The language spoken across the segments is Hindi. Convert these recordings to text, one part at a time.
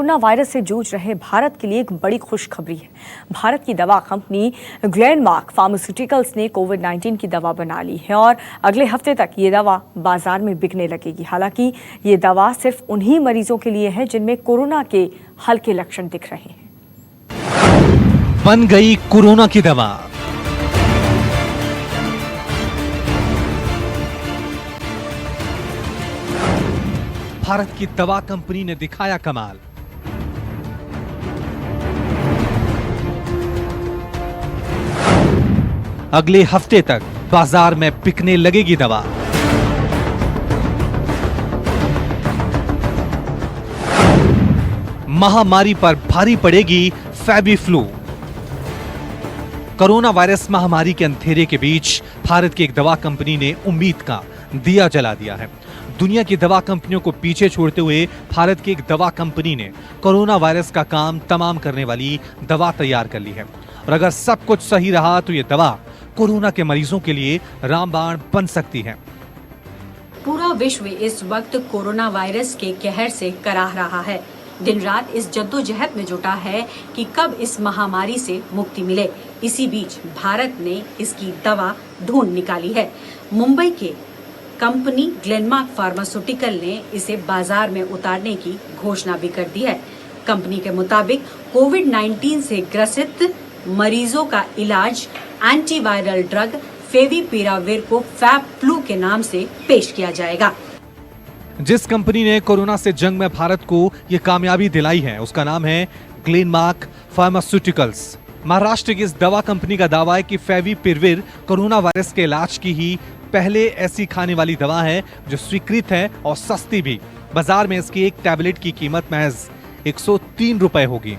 कोरोना वायरस से जूझ रहे भारत के लिए एक बड़ी खुशखबरी है। भारत की दवा कंपनी ग्लेनमार्क फार्मास्यूटिकल्स ने कोविड-19 की दवा बना ली है और अगले हफ्ते तक ये दवा बाजार में बिकने लगेगी। हालांकि ये दवा सिर्फ उन्हीं मरीजों के लिए है जिनमें कोरोना के हल्के लक्षण दिख रहे हैं। बन गई कोरोना की दवा। भारत की दवा कंपनी ने दिखाया कमाल। अगले हफ्ते तक बाजार में बिकने लगेगी दवा। महामारी पर भारी पड़ेगी फेविफ्लू। कोरोना वायरस महामारी के अंधेरे के बीच भारत की एक दवा कंपनी ने उम्मीद का दिया जला दिया है। दुनिया की दवा कंपनियों को पीछे छोड़ते हुए भारत की एक दवा कंपनी ने कोरोना वायरस का काम तमाम करने वाली दवा तैयार कर ली है और अगर सब कुछ सही रहा तो ये दवा कोरोना के मरीजों के लिए रामबाण बन सकती है। पूरा विश्व इस वक्त कोरोना वायरस के कहर से कराह रहा है। दिन रात इस जद्दोजहद में जुटा है कि कब इस महामारी से मुक्ति मिले। इसी बीच भारत ने इसकी दवा ढूंढ निकाली है। मुंबई के कंपनी ग्लेनमार्क फार्मास्यूटिकल ने इसे बाजार में उतारने की घोषणा भी कर दी है। कंपनी के मुताबिक कोविड-19 से ग्रसित मरीजों का इलाज एंटीवायरल ड्रग फेविपिराविर को फेविफ्लू के नाम से पेश किया जाएगा। जिस कंपनी ने कोरोना से जंग में भारत को यह कामयाबी दिलाई है उसका नाम है ग्लेनमार्क फार्मास्यूटिकल्स। महाराष्ट्र की इस दवा कंपनी का दावा है कि फेविपिराविर कोरोना वायरस के इलाज की ही पहले ऐसी खाने वाली दवा है जो स्वीकृत है और सस्ती भी। बाजार में इसकी एक टैबलेट की कीमत महज 103 रुपए होगी।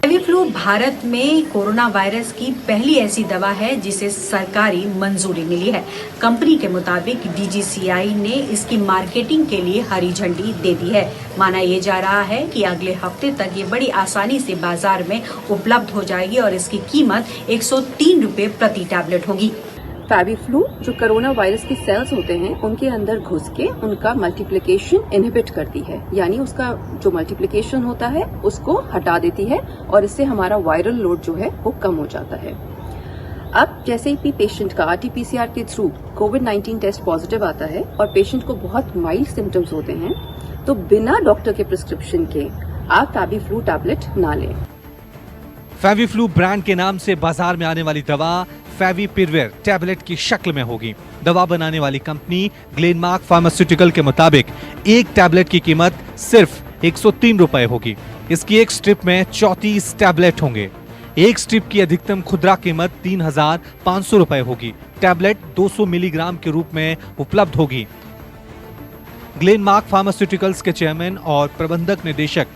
फेविफ्लू भारत में कोरोना वायरस की पहली ऐसी दवा है जिसे सरकारी मंजूरी मिली है। कंपनी के मुताबिक डीजीसीआई ने इसकी मार्केटिंग के लिए हरी झंडी दे दी है। माना यह जा रहा है कि अगले हफ्ते तक ये बड़ी आसानी से बाजार में उपलब्ध हो जाएगी और इसकी कीमत 103 रुपए प्रति टैबलेट होगी। फेविफ्लू जो कोरोना वायरस के सेल्स होते हैं उनके अंदर घुस के उनका मल्टीप्लिकेशन इनहिबिट करती है, यानी उसका जो मल्टीप्लिकेशन होता है उसको हटा देती है और इससे हमारा वायरल लोड जो है वो कम हो जाता है। अब जैसे ही पेशेंट का आरटीपीसीआर के थ्रू कोविड-19 टेस्ट पॉजिटिव आता है और पेशेंट को बहुत माइल्ड सिम्टम्स होते हैं तो बिना डॉक्टर के प्रिस्क्रिप्शन के आप फेविफ्लू टैबलेट ना लें। फेविफ्लू ब्रांड के नाम से बाजार में आने वाली दवा फेविपिराविर टैबलेट की शक्ल में होगी। दवा बनाने वाली कंपनी ग्लेनमार्क फार्मास्यूटिकल के मुताबिक एक टैबलेट की कीमत सिर्फ 103 रुपए होगी। इसकी एक स्ट्रिप में 34 टैबलेट होंगे। एक स्ट्रिप की अधिकतम खुदरा कीमत 3,500 रुपए होगी। टैबलेट 200 मिलीग्राम के रूप में उपलब्ध होगी। ग्लेनमार्क फार्मास्यूटिकल्स के चेयरमैन और प्रबंधक निदेशक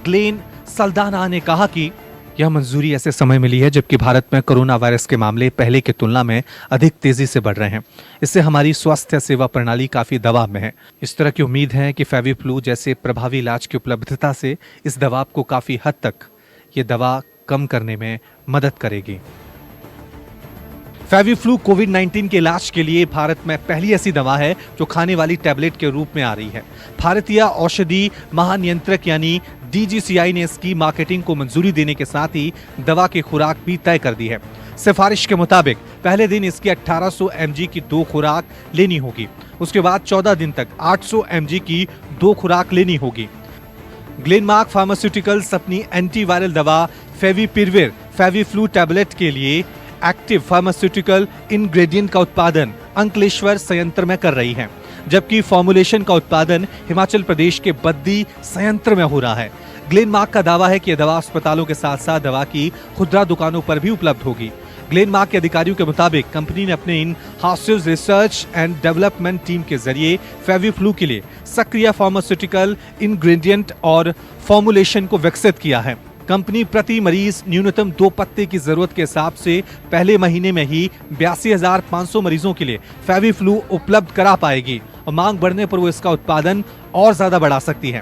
ग्लेन सल्दाना ने कहा कि यह मंजूरी ऐसे समय मिली है जबकि भारत में कोरोना वायरस के मामले पहले की तुलना में अधिक तेजी से बढ़ रहे हैं। इससे हमारी स्वास्थ्य सेवा प्रणाली काफी दबाव में है। इस तरह की उम्मीद है कि फेविफ्लू जैसे प्रभावी इलाज की उपलब्धता से इस दबाव को काफी हद तक ये दवा कम करने में मदद करेगी। फेविफ्लू कोविड-19 के इलाज के लिए भारत में पहली ऐसी दवा है जो खाने वाली टैबलेट के रूप में आ रही है। भारतीय औषधि महानियंत्रक यानी डीजीसीआई ने इसकी मार्केटिंग को मंजूरी देने के साथ ही दवा की खुराक भी तय कर दी है। सिफारिश के मुताबिक पहले दिन इसकी 1800 mg की 2 खुराक लेनी होगी। उसके बाद 14 दिन तक 800 mg की 2 खुराक लेनी होगी। ग्लेनमार्क फार्मास्यूटिकल्स अपनी एंटीवायरल दवा फेविपिराविर फेविफ्लू टैबलेट के लिए एक्टिव फार्मास्यूटिकल इंग्रेडिएंट का उत्पादन अंकलेश्वर संयंत्र में कर रही है, जबकि फॉर्मुलेशन का उत्पादन हिमाचल प्रदेश के बद्दी संयंत्र में हो रहा है। ग्लेनमार्क का दावा है कि यह दवा अस्पतालों के साथ साथ दवा की खुदरा दुकानों पर भी उपलब्ध होगी। ग्लेनमार्क के अधिकारियों के मुताबिक कंपनी ने अपने in house research and development team के जरिए फेविफ्लू के लिए सक्रिय फार्मास्यूटिकल इंग्रेडिएंट और फॉर्मुलेशन को विकसित किया है। कंपनी प्रति मरीज न्यूनतम 2 पत्ते की जरूरत के हिसाब से पहले महीने में ही 82,500 मरीजों के लिए फेविफ्लू उपलब्ध करा पाएगी और मांग बढ़ने पर वो इसका उत्पादन और ज्यादा बढ़ा सकती है।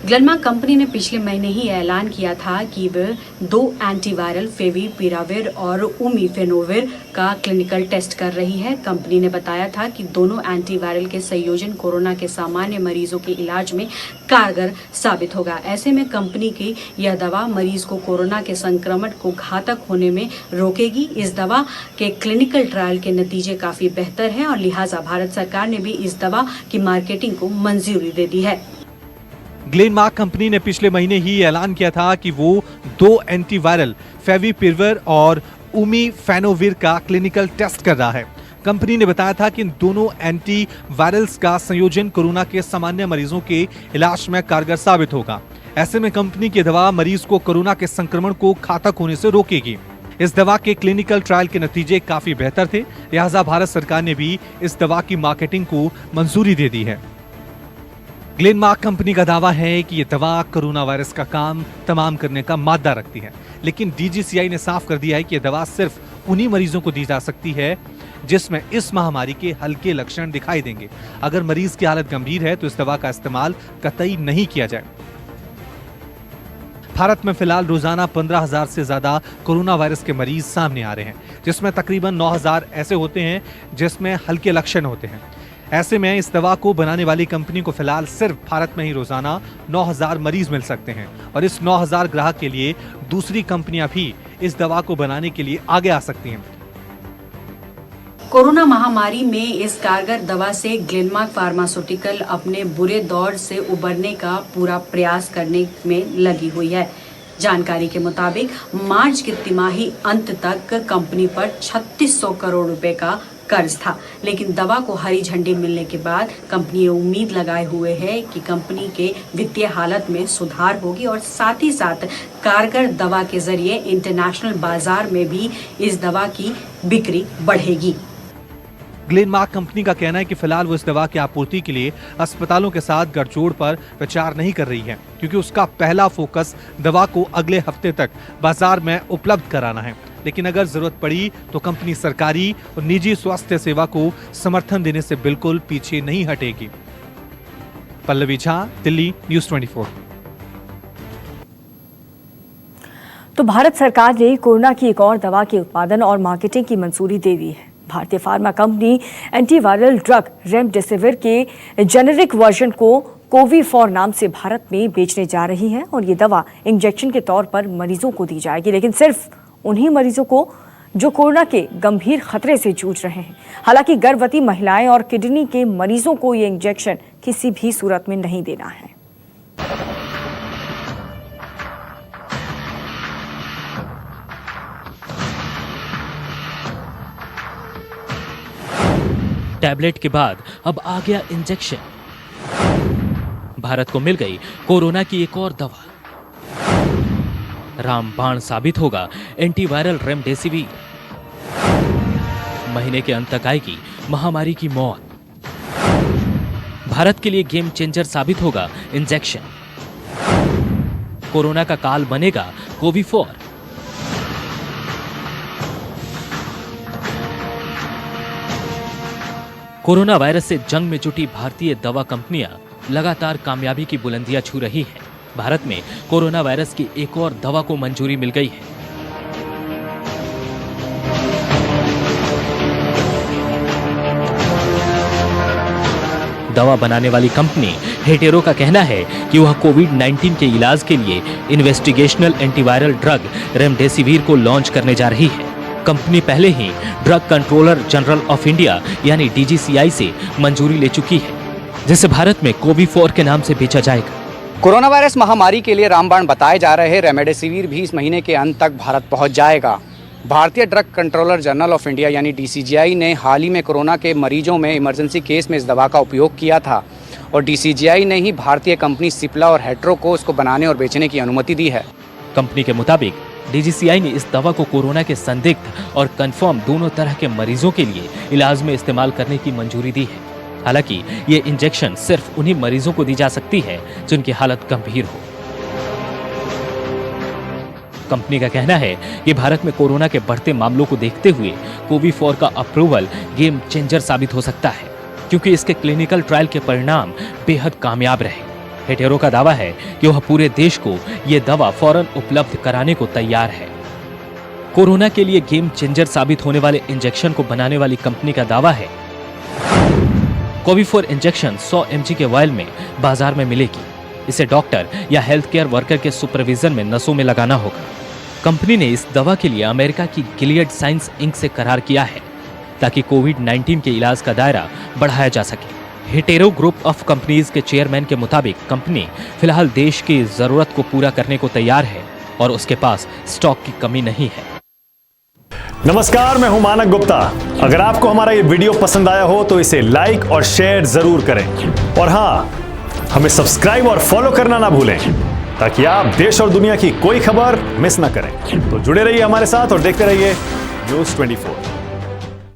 ग्लेनमार्क कंपनी ने पिछले महीने ही ऐलान किया था कि वह 2 एंटीवायरल फेविपिराविर और उमिफेनोविर का क्लिनिकल टेस्ट कर रही है। कंपनी ने बताया था कि दोनों एंटीवायरल के संयोजन कोरोना के सामान्य मरीजों के इलाज में कारगर साबित होगा। ऐसे में कंपनी की यह दवा मरीज को कोरोना के संक्रमण को घातक होने में रोकेगी। इस दवा के क्लिनिकल ट्रायल के नतीजे काफी बेहतर हैं और लिहाजा भारत सरकार ने भी इस दवा की मार्केटिंग को मंजूरी दे दी है। ग्लेनमार्क कंपनी ने पिछले महीने ही ऐलान किया था कि वो 2 एंटीवायरल फेविपिराविर और उमिफेनोविर का क्लिनिकल टेस्ट कर रहा है। कंपनी ने बताया था कि इन दोनों एंटीवायरल्स का संयोजन कोरोना के सामान्य मरीजों के इलाज में कारगर साबित होगा। ऐसे में कंपनी की दवा मरीज को कोरोना के संक्रमण को घातक होने से रोकेगी। इस दवा के क्लिनिकल ट्रायल के नतीजे काफी बेहतर थे, लिहाजा भारत सरकार ने भी इस दवा की मार्केटिंग को मंजूरी दे दी है। ग्लेनमार्क कंपनी का दावा है कि यह दवा कोरोना वायरस का काम तमाम करने का मादा रखती है, लेकिन डीजीसीआई ने साफ कर दिया है कि यह दवा सिर्फ उन्हीं मरीजों को दी जा सकती है जिसमें इस महामारी के हल्के लक्षण दिखाई देंगे। अगर मरीज की हालत गंभीर है तो इस दवा का इस्तेमाल कतई नहीं किया जाए। भारत में फिलहाल रोजाना 15,000 से ज्यादा कोरोना वायरस के मरीज सामने आ रहे हैं, जिसमें तकरीबन 9,000 ऐसे होते हैं जिसमें हल्के लक्षण होते हैं। ऐसे में इस दवा को बनाने वाली कंपनी को फिलहाल सिर्फ भारत में ही रोजाना 9,000 मरीज मिल सकते हैं और इस 9,000 ग्राहक के लिए दूसरी कंपनियां भी इस दवा को बनाने के लिए आगे आ सकती हैं। कोरोना महामारी में इस कारगर दवा से ग्लेनमार्क फार्मास्यूटिकल अपने बुरे दौर से उबरने का पूरा प्रयास करने में लगी हुई है। जानकारी के मुताबिक मार्च की तिमाही अंत तक कंपनी पर 3600 करोड़ रुपए का कर्ज था, लेकिन दवा को हरी झंडी मिलने के बाद कंपनी ये उम्मीद लगाए हुए है कि कंपनी के वित्तीय हालत में सुधार होगी और साथ ही साथ कारगर दवा के जरिए इंटरनेशनल बाजार में भी इस दवा की बिक्री बढ़ेगी। ग्लेनमार्क कंपनी का कहना है कि फिलहाल वो इस दवा की आपूर्ति के लिए अस्पतालों के साथ गठजोड़ पर विचार नहीं कर रही है, क्योंकि उसका पहला फोकस दवा को अगले हफ्ते तक बाजार में उपलब्ध कराना है। लेकिन अगर जरूरत पड़ी तो कंपनी सरकारी और निजी स्वास्थ्य सेवा को समर्थन देने से बिल्कुल पीछे नहीं हटेगी। पल्लवी झा, दिल्ली, न्यूज़ 24। तो भारत सरकार ने कोरोना की एक और दवा के उत्पादन और मार्केटिंग की मंजूरी दे दी है। भारतीय pharma company antiviral drug remdesivir के जेनेरिक वर्जन को कोविफॉर नाम से भारत में बेचने जा रही है और ये दवा इंजेक्शन के तौर पर मरीजों को दी जाएगी, लेकिन सिर्फ उन्हीं मरीजों को जो कोरोना के गंभीर खतरे से जूझ रहे हैं। हालांकि गर्भवती महिलाएं और किडनी के मरीजों को ये इंजेक्शन किसी भी सूरत में नहीं देना है। टैबलेट के बाद अब आ गया इंजेक्शन। भारत को मिल गई कोरोना की एक और दवा। रामबाण साबित होगा एंटीवायरल रेमडेसिविर। महीने के अंत तक आएगी महामारी की मौत। भारत के लिए गेम चेंजर साबित होगा इंजेक्शन। कोरोना का काल बनेगा कोविफॉर। कोरोना वायरस से जंग में जुटी भारतीय दवा कंपनियां लगातार कामयाबी की बुलंदियां छू रही हैं। भारत में कोरोना वायरस की एक और दवा को मंजूरी मिल गई है। दवा बनाने वाली कंपनी हेटेरो का कहना है कि वह कोविड-19 के इलाज के लिए इन्वेस्टिगेशनल एंटीवायरल ड्रग रेमडेसिविर को लॉन्च करने जा रही है। कंपनी पहले ही drug controller general of India यानी डीजीसीआई से मंजूरी ले चुकी है, जिसे भारत में कोविफॉर के नाम से बेचा जाएगा। कोरोना वायरस महामारी के लिए रामबाण बताए जा रहे रेमडेसिविर भी इस महीने के अंत तक भारत पहुंच जाएगा। भारतीय drug controller general of India यानी डीसीजीआई ने हाल ही में कोरोना के मरीजों में इमरजेंसी केस में इस दवा का उपयोग किया था और डीसीजीआई ने ही भारतीय कंपनी सिप्ला और हेटेरो को इसको बनाने और बेचने की अनुमति दी है। कंपनी के मुताबिक डीजीसीआई ने इस दवा को कोरोना के संदिग्ध और कंफर्म दोनों तरह के मरीजों के लिए इलाज में इस्तेमाल करने की मंजूरी दी है। हालांकि ये इंजेक्शन सिर्फ उन्हीं मरीजों को दी जा सकती है जिनकी हालत गंभीर हो। कंपनी का कहना है कि भारत में कोरोना के बढ़ते मामलों को देखते हुए कोविफॉर का अप्रूवल गेम चेंजर साबित हो सकता है, क्योंकि इसके क्लिनिकल ट्रायल के परिणाम बेहद कामयाब रहे। हेटेरो का दावा है कि वह पूरे देश को ये दवा फौरन उपलब्ध कराने को तैयार है। कोरोना के लिए गेम चेंजर साबित होने वाले इंजेक्शन को बनाने वाली कंपनी का दावा है कोविफोर इंजेक्शन 100 mg के वायल में बाजार में मिलेगी। इसे डॉक्टर या हेल्थ केयर वर्कर के सुपरविजन में नसों में लगाना होगा। कंपनी ने इस दवा के लिए अमेरिका की गिलियड साइंस इंक से करार किया है ताकि कोविड-19 के इलाज का दायरा बढ़ाया जा सके। हेटेरो ग्रुप ऑफ कंपनीज के चेयरमैन के मुताबिक कंपनी फिलहाल देश की जरूरत को पूरा करने को तैयार है और उसके पास स्टॉक की कमी नहीं है। नमस्कार, मैं हूं मानक गुप्ता। अगर आपको हमारा ये वीडियो पसंद आया हो तो इसे लाइक और शेयर जरूर करें और हाँ, हमें सब्सक्राइब और फॉलो करना ना भूलें ताकि आप देश और दुनिया की कोई खबर मिस ना करें। तो जुड़े रहिए हमारे साथ और देखते रहिए News 24।